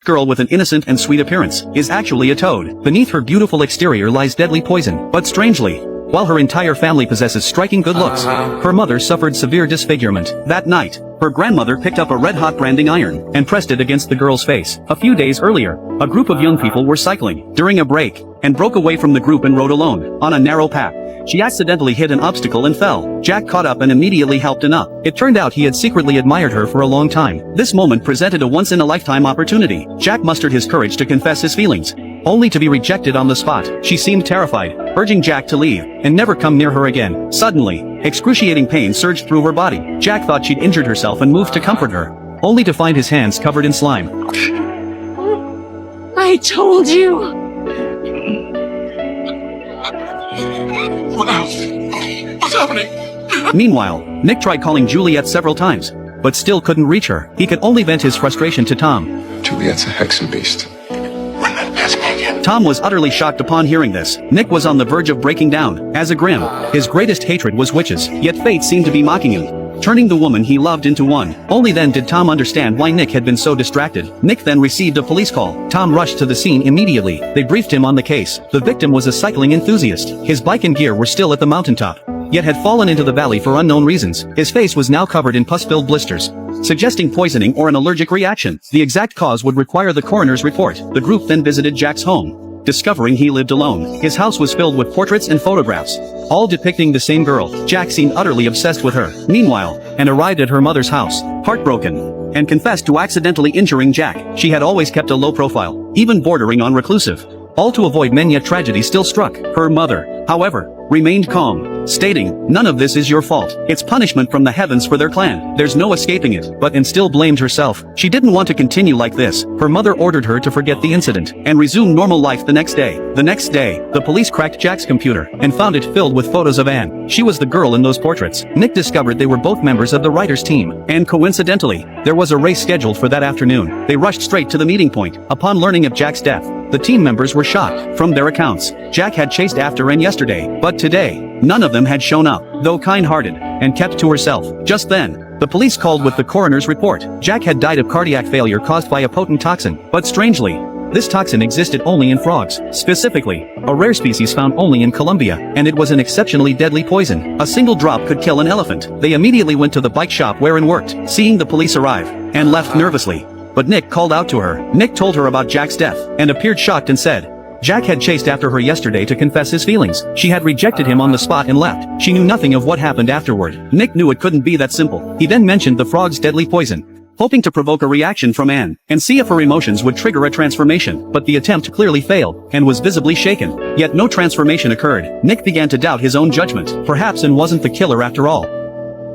Girl with an innocent and sweet appearance is actually a toad. Beneath her beautiful exterior lies deadly poison. But strangely, while her entire family possesses striking good looks, her mother suffered severe disfigurement. That night, her grandmother picked up a red-hot branding iron and pressed it against the girl's face. A few days earlier, a group of young people were cycling during a break and broke away from the group and rode alone on a narrow path. She accidentally hit an obstacle and fell. Jack caught up and immediately helped Anna. It turned out he had secretly admired her for a long time. This moment presented a once-in-a-lifetime opportunity. Jack mustered his courage to confess his feelings, only to be rejected on the spot. She seemed terrified, urging Jack to leave and never come near her again. Suddenly, excruciating pain surged through her body. Jack thought she'd injured herself and moved to comfort her, only to find his hands covered in slime. I told you. What's happening? Meanwhile, Nick tried calling Juliet several times, but still couldn't reach her. He could only vent his frustration to Tom. Juliet's a hexen beast. Run that past me again. Tom was utterly shocked upon hearing this. Nick was on the verge of breaking down. As a Grimm, his greatest hatred was witches, yet fate seemed to be mocking him, turning the woman he loved into one. Only then did Tom understand why Nick had been so distracted. Nick then received a police call. Tom rushed to the scene immediately. They briefed him on the case. The victim was a cycling enthusiast. His bike and gear were still at the mountaintop, yet had fallen into the valley for unknown reasons. His face was now covered in pus-filled blisters, suggesting poisoning or an allergic reaction. The exact cause would require the coroner's report. The group then visited Jack's home, discovering he lived alone. His house was filled with portraits and photographs, all depicting the same girl. Jack seemed utterly obsessed with her. Meanwhile, Anne arrived at her mother's house, heartbroken, and confessed to accidentally injuring Jack. She had always kept a low profile, even bordering on reclusive, all to avoid men, yet tragedy still struck. Her mother, however, remained calm, stating, "None of this is your fault. It's punishment from the heavens for their clan. There's no escaping it." But Anne still blamed herself. She didn't want to continue like this. Her mother ordered her to forget the incident and resume normal life the next day. The next day, the police cracked Jack's computer and found it filled with photos of Anne. She was the girl in those portraits. Nick discovered they were both members of the writer's team, and coincidentally, there was a race scheduled for that afternoon. They rushed straight to the meeting point. Upon learning of Jack's death, the team members were shocked. From their accounts, Jack had chased after Anne yesterday, but today, none of them had shown up. Though kind-hearted, and kept to herself. Just then, the police called with the coroner's report. Jack had died of cardiac failure caused by a potent toxin. But strangely, this toxin existed only in frogs. Specifically, a rare species found only in Colombia, and it was an exceptionally deadly poison. A single drop could kill an elephant. They immediately went to the bike shop where Anne worked. Seeing the police arrive, Anne left nervously, but Nick called out to her. Nick told her about Jack's death, and appeared shocked and said, Jack had chased after her yesterday to confess his feelings. She had rejected him on the spot and left. She knew nothing of what happened afterward. Nick knew it couldn't be that simple. He then mentioned the frog's deadly poison, hoping to provoke a reaction from Anne, and see if her emotions would trigger a transformation. But the attempt clearly failed, and was visibly shaken. Yet no transformation occurred. Nick began to doubt his own judgment. Perhaps Anne wasn't the killer after all.